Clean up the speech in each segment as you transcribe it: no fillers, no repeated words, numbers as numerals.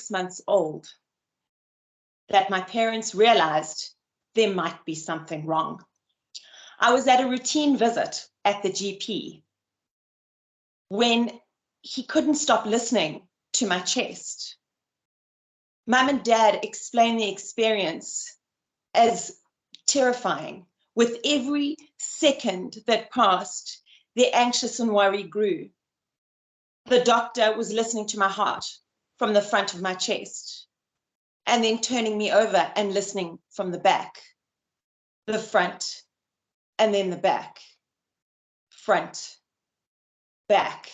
6 months old that my parents realized there might be something wrong. I was at a routine visit at the GP when he couldn't stop listening to my chest. Mum and Dad explained the experience as terrifying. With every second that passed, their anxious and worry grew. The doctor was listening to my heart from the front of my chest and then turning me over and listening from the back, the front, and then the back, front, back.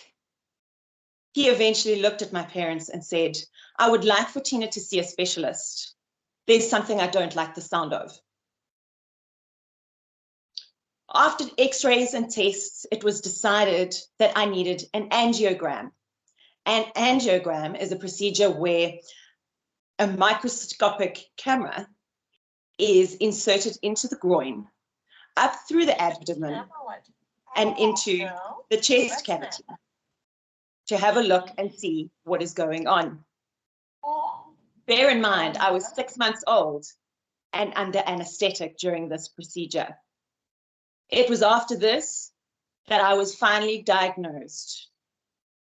He eventually looked at my parents and said, "I would like for Tina to see a specialist. There's something I don't like the sound of." After x-rays and tests, it was decided that I needed an angiogram. An angiogram is a procedure where a microscopic camera is inserted into the groin, up through the abdomen, and into the chest cavity to have a look and see what is going on. Bear in mind, I was 6 months old and under anesthetic during this procedure. It was after this that I was finally diagnosed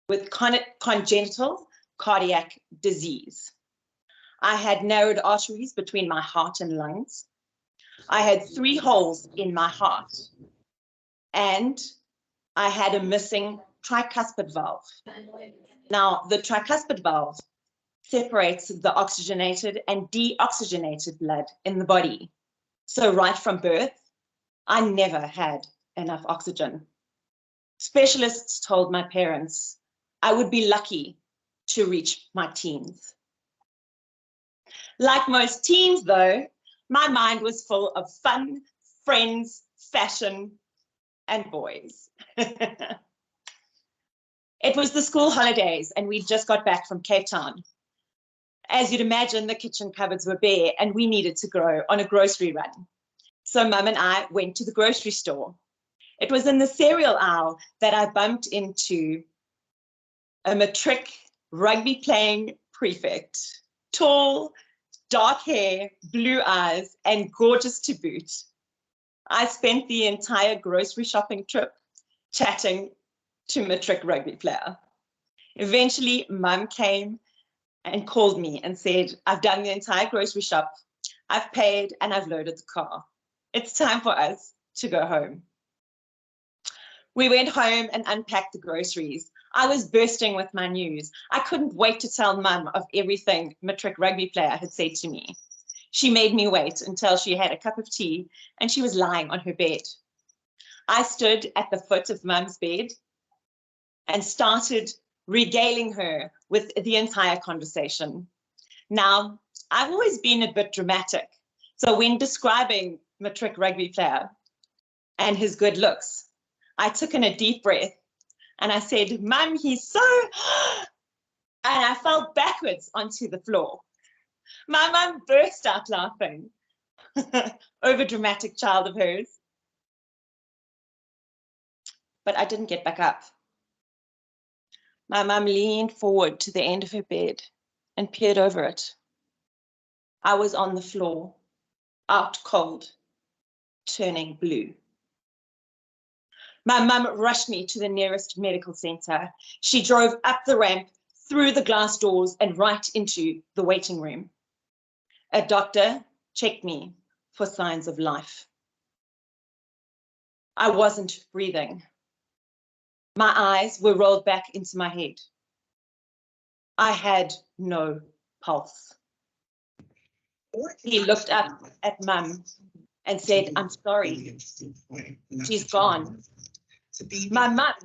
with congenital cardiac disease. I had narrowed arteries between my heart and lungs. I had 3 holes in my heart, and I had a missing tricuspid valve. Now, the tricuspid valve separates the oxygenated and deoxygenated blood in the body. So right from birth, I never had enough oxygen. Specialists told my parents I would be lucky to reach my teens. Like most teens, though, my mind was full of fun, friends, fashion, and boys. It was the school holidays, and we just got back from Cape Town. As you'd imagine, the kitchen cupboards were bare, and we needed to go on a grocery run. So Mum and I went to the grocery store. It was in the cereal aisle that I bumped into a matric rugby-playing prefect, tall, dark hair, blue eyes, and gorgeous to boot. I spent the entire grocery shopping trip chatting to matric rugby player. Eventually, Mum came and called me and said, "I've done the entire grocery shop, I've paid, and I've loaded the car. It's time for us to go home." We went home and unpacked the groceries. I was bursting with my news. I couldn't wait to tell Mum of everything matric rugby player had said to me. She made me wait until she had a cup of tea and she was lying on her bed. I stood at the foot of Mum's bed and started regaling her with the entire conversation. Now, I've always been a bit dramatic. So when describing matric rugby player and his good looks, I took in a deep breath and I said, "Mum, he's so," and I fell backwards onto the floor. My mum burst out laughing. Over dramatic child of hers. But I didn't get back up. My mum leaned forward to the end of her bed and peered over it. I was on the floor, out cold, turning blue. My mum rushed me to the nearest medical centre. She drove up the ramp, through the glass doors, and right into the waiting room. A doctor checked me for signs of life. I wasn't breathing. My eyes were rolled back into my head. I had no pulse. He looked up at Mum and said, "I'm sorry, she's gone." My mum,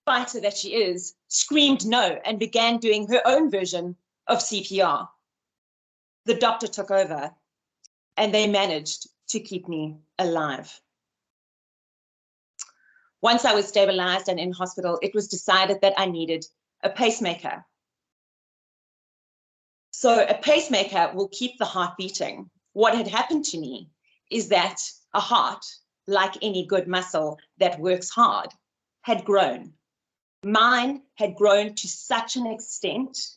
fighter that she is, screamed no and began doing her own version of CPR. The doctor took over and they managed to keep me alive. Once I was stabilized and in hospital, it was decided that I needed a pacemaker. So a pacemaker will keep the heart beating. What had happened to me is that a heart, like any good muscle that works hard, had grown. Mine had grown to such an extent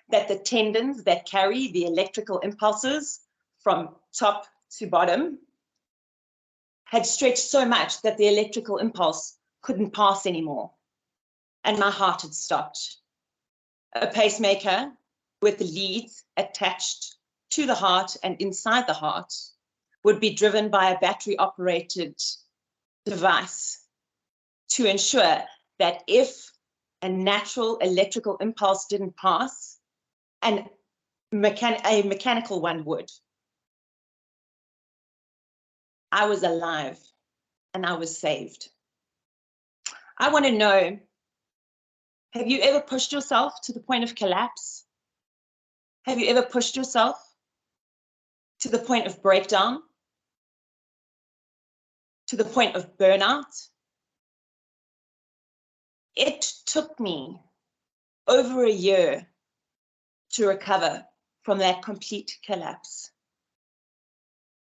that the tendons that carry the electrical impulses from top to bottom had stretched so much that the electrical impulse couldn't pass anymore, and my heart had stopped. A pacemaker with the leads attached to the heart and inside the heart would be driven by a battery-operated device to ensure that if a natural electrical impulse didn't pass, and a mechanical one would. I was alive and I was saved. I want to know, have you ever pushed yourself to the point of collapse? Have you ever pushed yourself to the point of breakdown? To the point of burnout? It took me over a year to recover from that complete collapse.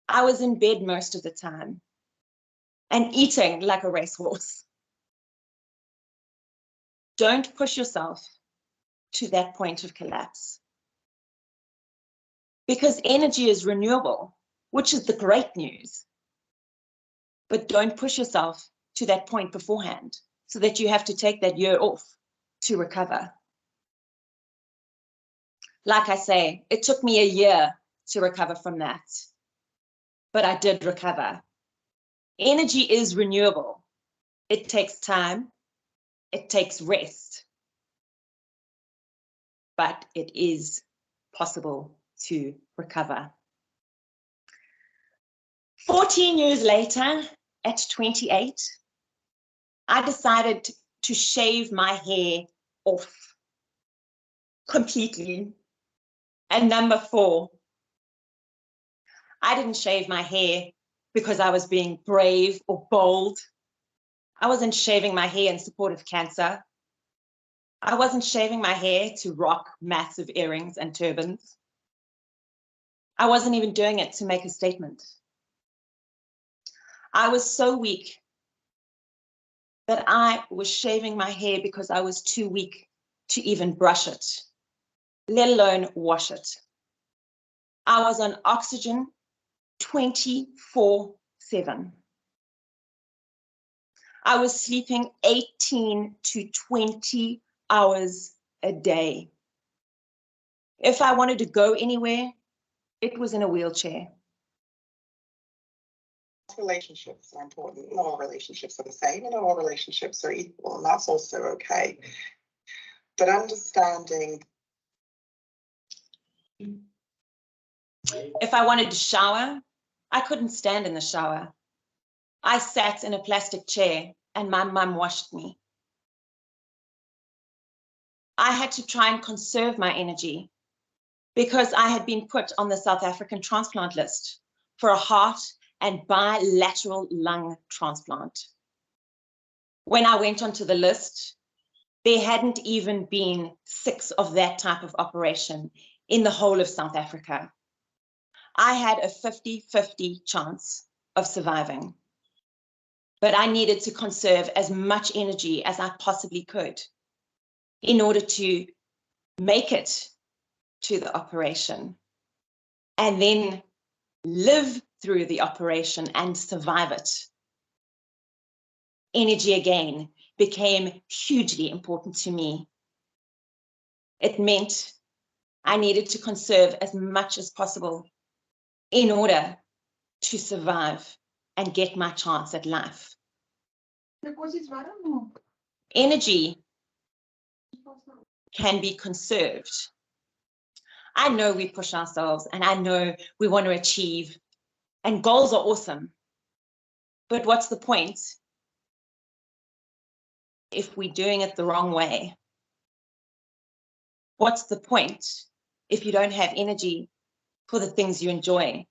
I was in bed most of the time and eating like a racehorse. Don't push yourself to that point of collapse, because energy is renewable, which is the great news. But don't push yourself to that point beforehand so that you have to take that year off to recover. Like I say, it took me a year to recover from that, but I did recover. Energy is renewable. It takes time. It takes rest. But it is possible to recover. 14 years later, at 28, I decided to shave my hair off completely. And number 4, I didn't shave my hair because I was being brave or bold. I wasn't shaving my hair in support of cancer. I wasn't shaving my hair to rock massive earrings and turbans. I wasn't even doing it to make a statement. I was so weak that I was shaving my hair because I was too weak to even brush it, let alone wash it. I was on oxygen 24/7. I was sleeping 18 to 20 hours a day. If I wanted to go anywhere, it was in a wheelchair. Relationships are important. Not all relationships are the same, and not all relationships are equal, and that's also okay. But understanding. If I wanted to shower, I couldn't stand in the shower. I sat in a plastic chair and my mum washed me. I had to try and conserve my energy because I had been put on the South African transplant list for a heart and bilateral lung transplant. When I went onto the list, there hadn't even been 6 of that type of operation in the whole of South Africa. I had a 50-50 chance of surviving, but I needed to conserve as much energy as I possibly could in order to make it to the operation and then live through the operation and survive it. Energy again became hugely important to me. It meant I needed to conserve as much as possible in order to survive and get my chance at life. Energy can be conserved. I know we push ourselves and I know we want to achieve, and goals are awesome. But what's the point if we're doing it the wrong way? What's the point if you don't have energy for the things you enjoy,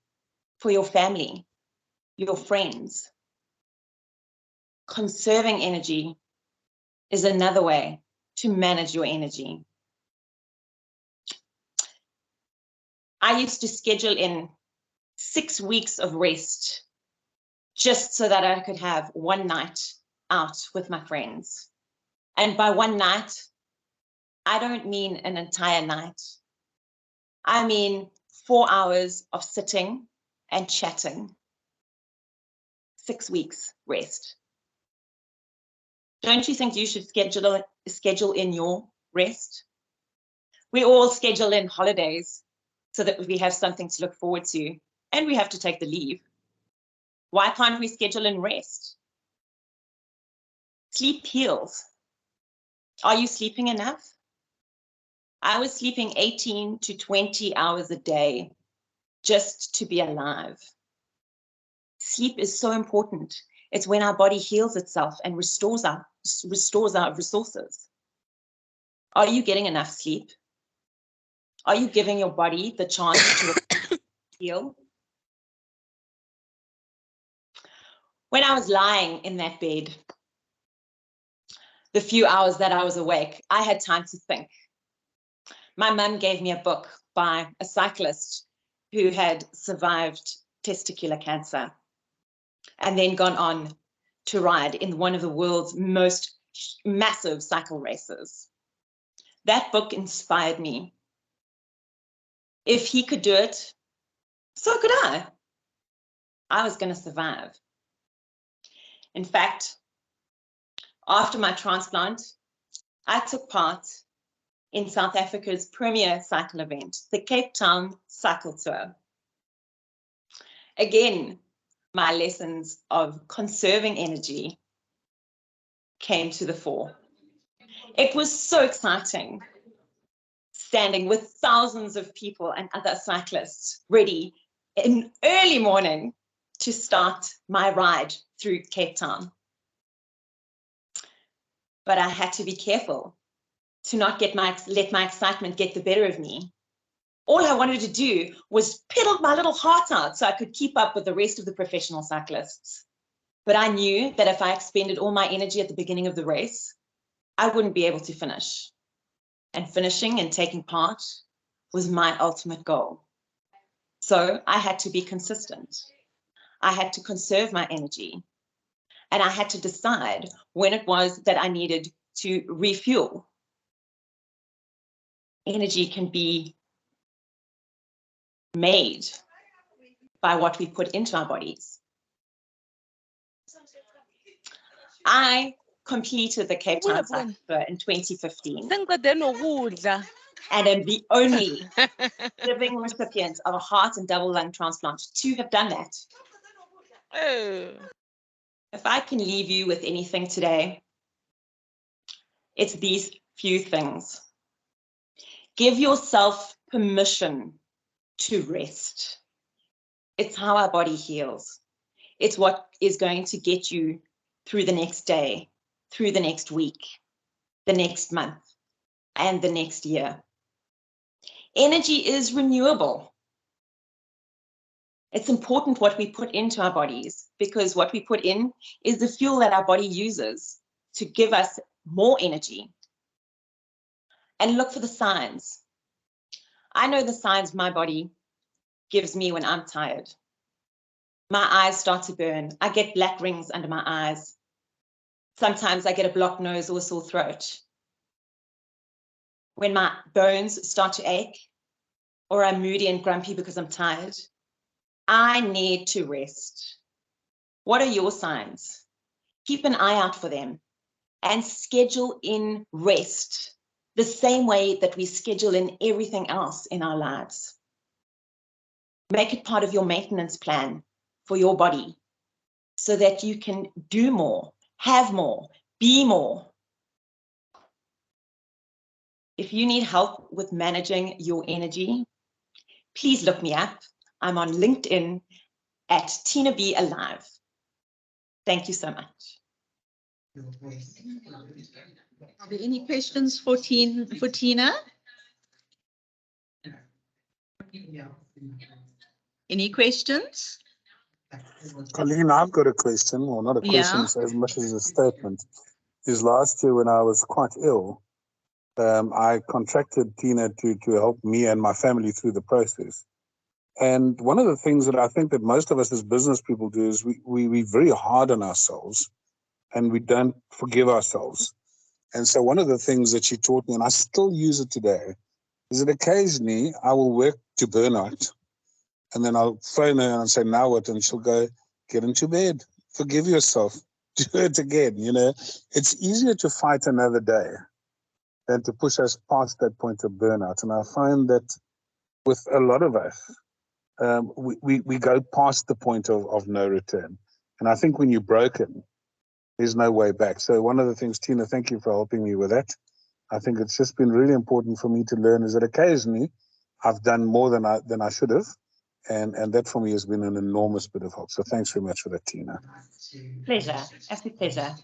for your family, your friends? Conserving energy is another way to manage your energy. I used to schedule in 6 weeks of rest just so that I could have one night out with my friends. And by one night, I don't mean an entire night. I mean, 4 hours of sitting and chatting, 6 weeks rest. Don't you think you should schedule in your rest? We all schedule in holidays so that we have something to look forward to, and we have to take the leave. Why can't we schedule in rest? Sleep heals. Are you sleeping enough? I was sleeping 18 to 20 hours a day just to be alive. Sleep is so important. It's when our body heals itself and restores our resources. Are you getting enough sleep? Are you giving your body the chance to heal? When I was lying in that bed, the few hours that I was awake, I had time to think. My mum gave me a book by a cyclist who had survived testicular cancer and then gone on to ride in one of the world's most massive cycle races. That book inspired me. If he could do it, so could I. I was going to survive. In fact, after my transplant, I took part in South Africa's premier cycle event, the Cape Town Cycle Tour. Again, my lessons of conserving energy came to the fore. It was so exciting, standing with thousands of people and other cyclists ready in early morning to start my ride through Cape Town. But I had to be careful to not let my excitement get the better of me. All I wanted to do was pedal my little heart out so I could keep up with the rest of the professional cyclists. But I knew that if I expended all my energy at the beginning of the race, I wouldn't be able to finish. And finishing and taking part was my ultimate goal. So I had to be consistent. I had to conserve my energy. And I had to decide when it was that I needed to refuel. Energy can be made by what we put into our bodies. I completed the Cape Town Cycle Tour in 2015 and am the only living recipient of a heart and double lung transplant to have done that. If I can leave you with anything today, it's these few things. Give yourself permission to rest. It's how our body heals. It's what is going to get you through the next day, through the next week, the next month, and the next year. Energy is renewable. It's important what we put into our bodies, because what we put in is the fuel that our body uses to give us more energy. And look for the signs. I know the signs my body gives me when I'm tired. My eyes start to burn. I get black rings under my eyes. Sometimes I get a blocked nose or a sore throat. When my bones start to ache, or I'm moody and grumpy because I'm tired, I need to rest. What are your signs? Keep an eye out for them and schedule in rest the same way that we schedule in everything else in our lives. Make it part of your maintenance plan for your body so that you can do more, have more, be more. If you need help with managing your energy, please look me up. I'm on LinkedIn at Tina B Alive. Thank you so much. Are there any questions for Tina? Any questions? Colleen, I've got a question, or not a question as much as a statement. Is last year when I was quite ill, I contracted Tina to help me and my family through the process. And one of the things that I think that most of us as business people do is we're very hard on ourselves and we don't forgive ourselves. And so one of the things that she taught me, and I still use it today, is that occasionally I will work to burnout, and then I'll phone her and say, now what? And she'll go, get into bed, forgive yourself, do it again. It's easier to fight another day than to push us past that point of burnout. And I find that with a lot of us, we go past the point of no return. And I think when you're broken, there's no way back. So one of the things, Tina, thank you for helping me with that. I think it's just been really important for me to learn is that occasionally I've done more than I should have. And that for me has been an enormous bit of help. So thanks very much for that, Tina. Pleasure. Absolute pleasure.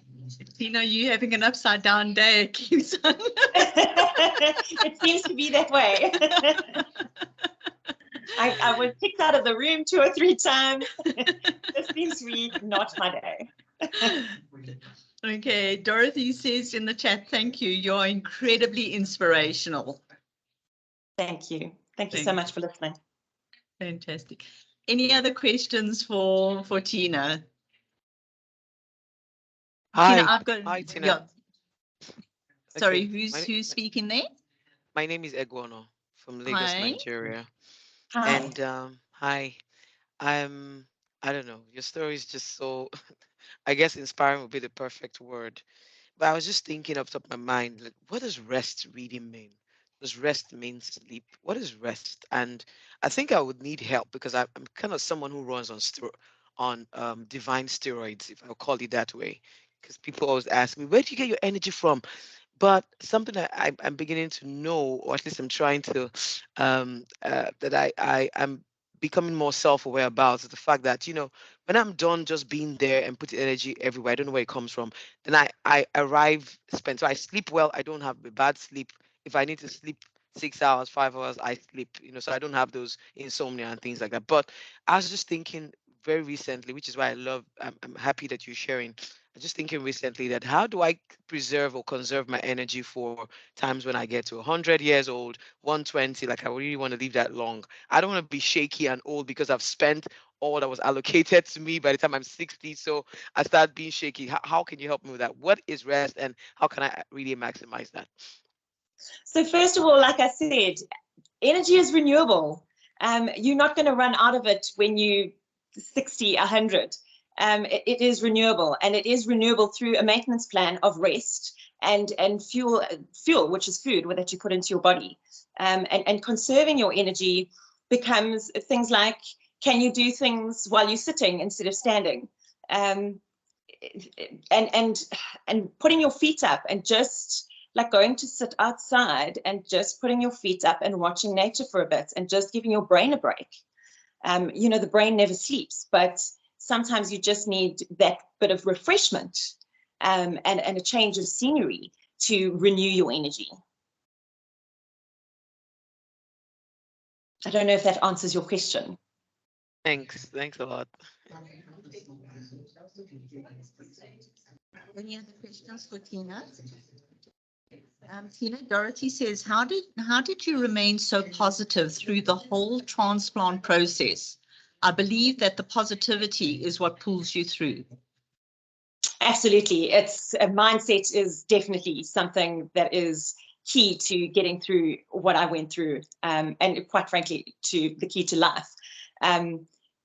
Tina, you having an upside down day, it keeps on. It seems to be that way. I was kicked out of the room 2 or 3 times. This seems to be not my day. Okay, Dorothy says in the chat, thank you. You're incredibly inspirational. Thank you. Thank you so much for listening. Fantastic. Any other questions for Tina? Hi. Tina, I've got. Hi, Tina. Yeah. Sorry, Okay. who's speaking there? My name is Egwono from Lagos, Hi. Nigeria. Hi. And hi. I don't know. Your story is just so, I guess inspiring would be the perfect word. But I was just thinking off the top of my mind, like, what does rest really mean? Does rest mean sleep? What is rest? And I think I would need help because I'm kind of someone who runs on divine steroids, if I'll call it that way. Because people always ask me, where do you get your energy from? But something that I'm beginning to know, or at least I'm trying to, that I'm becoming more self-aware about, is the fact that, when I'm done just being there and putting energy everywhere, I don't know where it comes from, then I arrive spent. So I sleep well, I don't have a bad sleep. If I need to sleep 6 hours, 5 hours, I sleep, so I don't have those insomnia and things like that. But I was just thinking very recently, which is why I'm happy that you're sharing. I was just thinking recently that how do I preserve or conserve my energy for times when I get to 100 years old, 120, like I really want to live that long. I don't want to be shaky and old because I've spent all that was allocated to me by the time I'm 60. So I start being shaky. How can you help me with that? What is rest and how can I really maximize that? So first of all, like I said, energy is renewable. You're not going to run out of it when you 60, 100. It is renewable, and it is renewable through a maintenance plan of rest and fuel, which is food that you put into your body. And conserving your energy becomes things like, can you do things while you're sitting instead of standing? And putting your feet up and just like going to sit outside and just putting your feet up and watching nature for a bit and just giving your brain a break. The brain never sleeps, but sometimes you just need that bit of refreshment and a change of scenery to renew your energy. I don't know if that answers your question. Thanks a lot. Any other questions for Tina? Tina, Dorothy says, how did you remain so positive through the whole transplant process? I believe that the positivity is what pulls you through. Absolutely. It's a mindset is definitely something that is key to getting through what I went through, and quite frankly, to the key to life.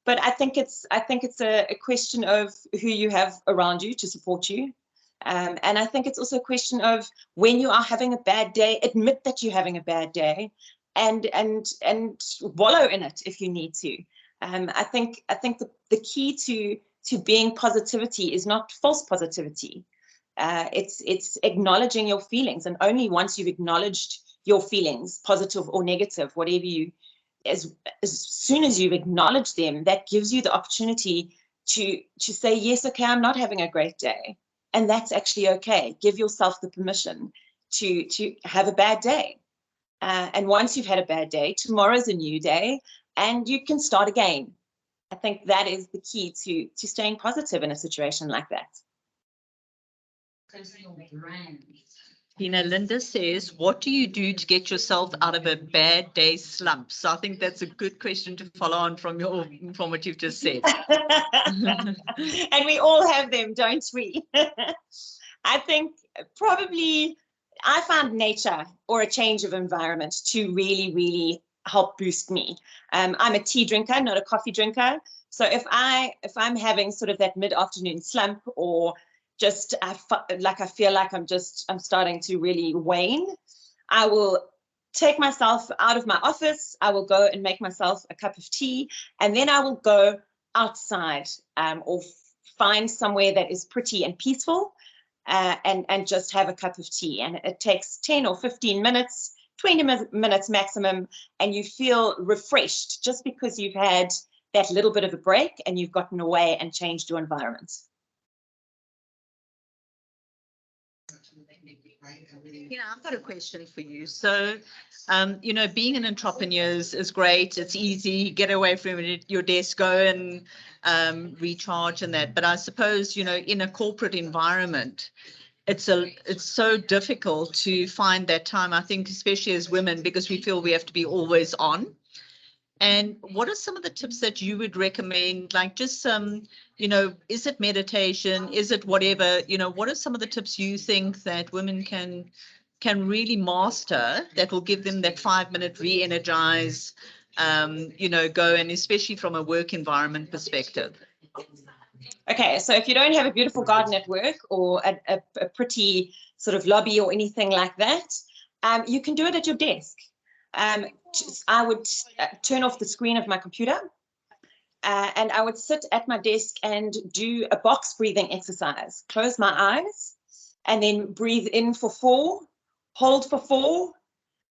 But I think it's a question of who you have around you to support you. And I think it's also a question of when you are having a bad day, admit that you're having a bad day and wallow in it if you need to. I think the key to being positivity is not false positivity. It's acknowledging your feelings, and only once you've acknowledged your feelings, positive or negative, whatever as soon as you've acknowledged them, that gives you the opportunity to say, yes, okay, I'm not having a great day. And that's actually okay. Give yourself the permission to have a bad day. And once you've had a bad day, tomorrow's a new day and you can start again. I think that is the key to staying positive in a situation like that. Tina, Linda says, what do you do to get yourself out of a bad day slump? So I think that's a good question to follow on from what you've just said. And we all have them, don't we? I think probably I found nature or a change of environment to really, really help boost me. I'm a tea drinker, not a coffee drinker. So if I'm having sort of that mid-afternoon slump, or just I feel like I'm starting to really wane, I will take myself out of my office. I will go and make myself a cup of tea, and then I will go outside, or find somewhere that is pretty and peaceful, and just have a cup of tea. And it takes 10 or 15 minutes, 20 minutes maximum, and you feel refreshed just because you've had that little bit of a break and you've gotten away and changed your environment. I've got a question for you. So, being an entrepreneur is great. It's easy. Get away from your desk, go and recharge and that. But I suppose, in a corporate environment, it's so difficult to find that time, I think, especially as women, because we feel we have to be always on. And what are some of the tips that you would recommend? Like just is it meditation? Is it whatever? What are some of the tips you think that women can really master that will give them that 5-minute re-energize, go, and especially from a work environment perspective? Okay, so if you don't have a beautiful garden at work, or a pretty sort of lobby or anything like that, you can do it at your desk. I would turn off the screen of my computer, and I would sit at my desk and do a box breathing exercise. Close my eyes and then breathe in for 4, hold for 4,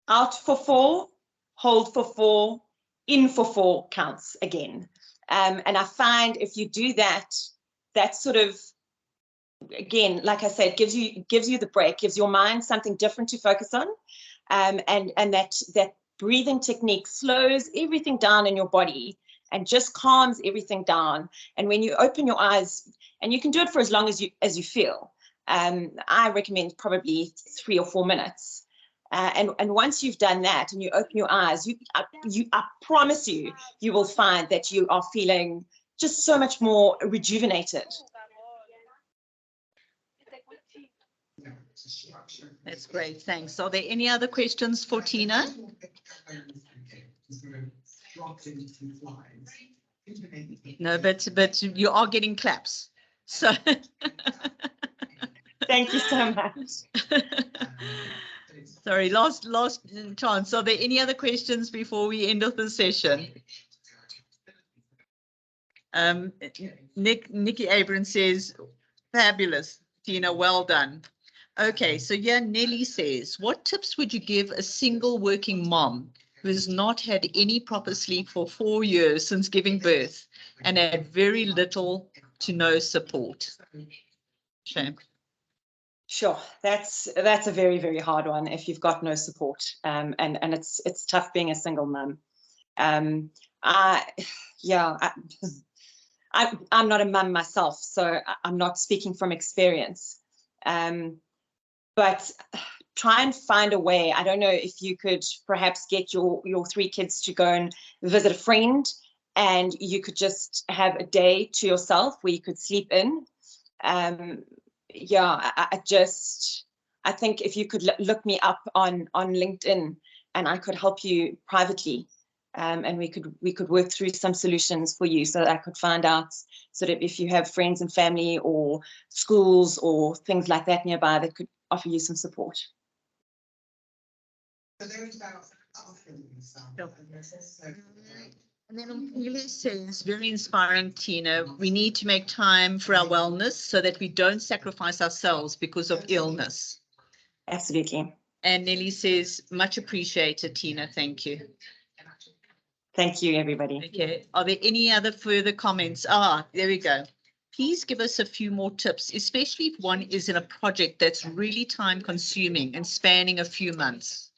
out for 4, hold for 4, in for 4 counts again. And I find if you do that, that sort of, again, like I said, gives you the break, gives your mind something different to focus on. And that breathing technique slows everything down in your body and just calms everything down. And when you open your eyes, and you can do it for as long as you feel, I recommend probably 3 or 4 minutes. And once you've done that and you open your eyes, I promise you will find that you are feeling just so much more rejuvenated. That's great. Thanks. Are there any other questions for Tina? No, but you are getting claps. So thank you so much. Sorry, last chance. Are there any other questions before we end up the session? Nikki Abrams says, fabulous, Tina, well done. Okay, so yeah, Nelly says, what tips would you give a single working mom who has not had any proper sleep for 4 years since giving birth and had very little to no support? Shame. Sure, that's a very, very hard one if you've got no support, and it's tough being a single mum. I'm not a mum myself, so I'm not speaking from experience. But try and find a way. I don't know if you could perhaps get your 3 kids to go and visit a friend, and you could just have a day to yourself where you could sleep in. I think if you could look me up on LinkedIn, and I could help you privately, and we could work through some solutions for you, so that I could find out sort of if you have friends and family or schools or things like that nearby that could offer you some support. And then Keely says, very inspiring, Tina. We need to make time for our wellness so that we don't sacrifice ourselves because of illness. Absolutely. And Nelly says, much appreciated, Tina. Thank you. Thank you, everybody. Okay. Are there any other further comments? There we go. Please give us a few more tips, especially if one is in a project that's really time consuming and spanning a few months.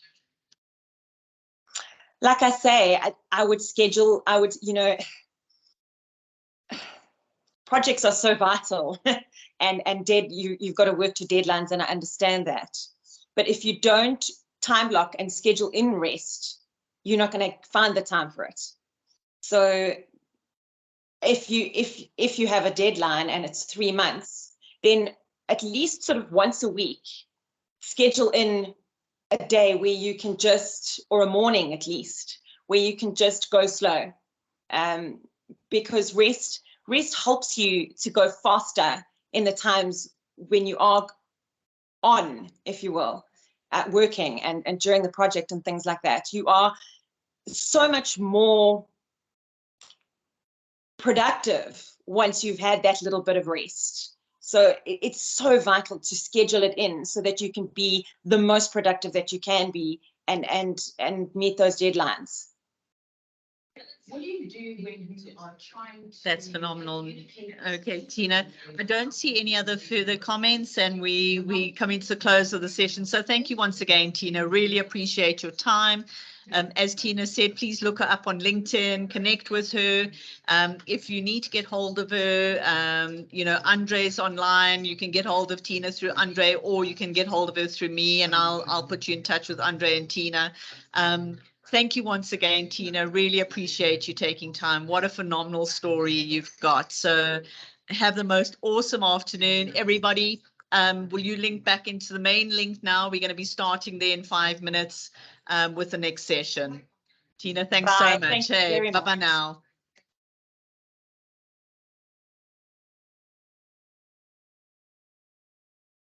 Like I say, I would schedule, projects are so vital and you've got to work to deadlines, and I understand that. But if you don't time block and schedule in rest, you're not going to find the time for it. So if you have a deadline and it's 3 months, then at least sort of once a week, schedule in a day where you can just, or a morning at least, where you can just go slow. Because rest helps you to go faster in the times when you are on, if you will, working and during the project and things like that. You are so much more productive once you've had that little bit of rest. So it's so vital to schedule it in so that you can be the most productive that you can be and meet those deadlines. What do you do when you are trying to... That's phenomenal. Okay, Tina, I don't see any other further comments, and we come into the close of the session. So thank you once again, Tina. Really appreciate your time. As Tina said, please look her up on LinkedIn, connect with her. If you need to get hold of her, you know, Andre's online. You can get hold of Tina through Andre, or you can get hold of her through me, and I'll put you in touch with Andre and Tina. Thank you once again, Tina. Really appreciate you taking time. What a phenomenal story you've got. So have the most awesome afternoon, everybody. Will you link back into the main link now? We're going to be starting there in 5 minutes with the next session. Tina, thanks so much. Thank you very much. Bye-bye now.